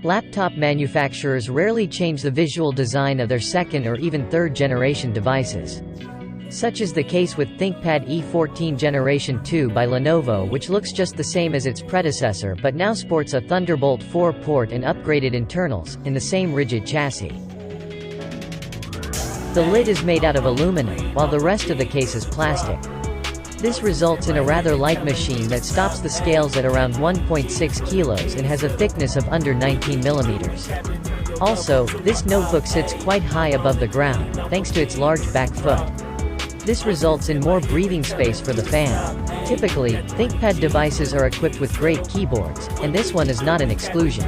Laptop manufacturers rarely change the visual design of their second or even third generation devices. Such is the case with ThinkPad E14 Generation 2 by Lenovo, which looks just the same as its predecessor but now sports a Thunderbolt 4 port and upgraded internals, in the same rigid chassis. The lid is made out of aluminum, while the rest of the case is plastic. This results in a rather light machine that stops the scales at around 1.6 kilos and has a thickness of under 19 millimeters. Also, this notebook sits quite high above the ground, thanks to its large back foot. This results in more breathing space for the fan. Typically, ThinkPad devices are equipped with great keyboards, and this one is not an exclusion.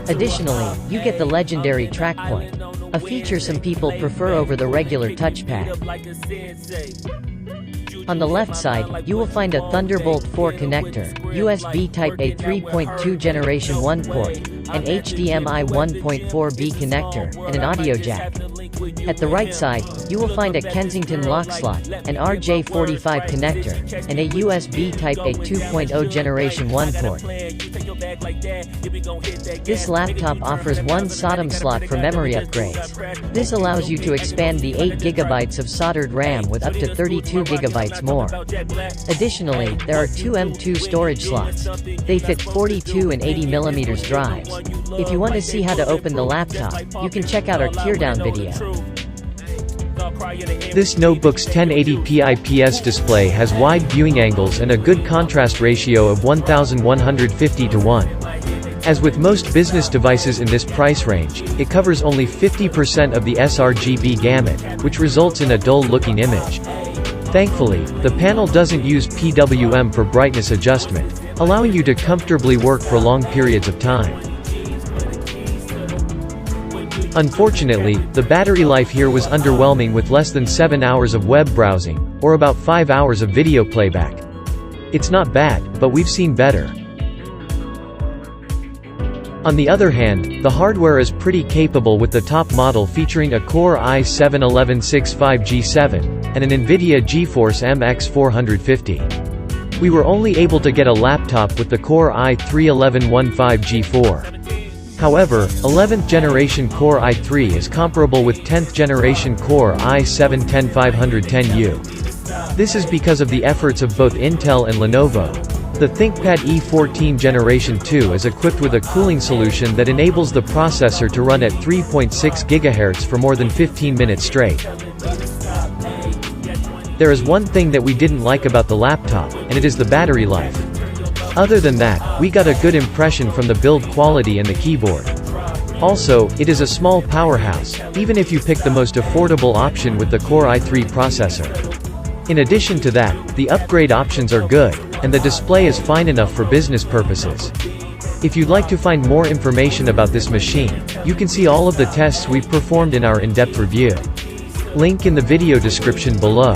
Additionally, you get the legendary trackpoint, a feature some people prefer over the regular touchpad. On the left side, you will find a Thunderbolt 4 connector, USB Type-A 3.2 Generation 1 port, an HDMI 1.4b connector, and an audio jack. At the right side, you will find a Kensington lock slot, an RJ45 connector, and a USB Type-A 2.0 Generation 1 port. This laptop offers one SODIMM slot for memory upgrades. This allows you to expand the 8 GB of soldered RAM with up to 32 GB more. Additionally, there are two M.2 storage slots. They fit 42 and 80 mm drives. If you want to see how to open the laptop, you can check out our teardown video. This notebook's 1080p IPS display has wide viewing angles and a good contrast ratio of 1150 to 1. As with most business devices in this price range, it covers only 50% of the sRGB gamut, which results in a dull-looking image. Thankfully, the panel doesn't use PWM for brightness adjustment, allowing you to comfortably work for long periods of time. Unfortunately, the battery life here was underwhelming with less than 7 hours of web browsing, or about 5 hours of video playback. It's not bad, but we've seen better. On the other hand, the hardware is pretty capable with the top model featuring a Core i7-11665G7, and an NVIDIA GeForce MX 450. We were only able to get a laptop with the Core i3-1115G4. However, 11th generation Core i3 is comparable with 10th generation Core i7-10510U. This is because of the efforts of both Intel and Lenovo. The ThinkPad E14 Generation 2 is equipped with a cooling solution that enables the processor to run at 3.6 GHz for more than 15 minutes straight. There is one thing that we didn't like about the laptop, and it is the battery life. Other than that, we got a good impression from the build quality and the keyboard. Also, it is a small powerhouse, even if you pick the most affordable option with the Core i3 processor. In addition to that, the upgrade options are good, and the display is fine enough for business purposes. If you'd like to find more information about this machine, you can see all of the tests we've performed in our in-depth review. Link in the video description below.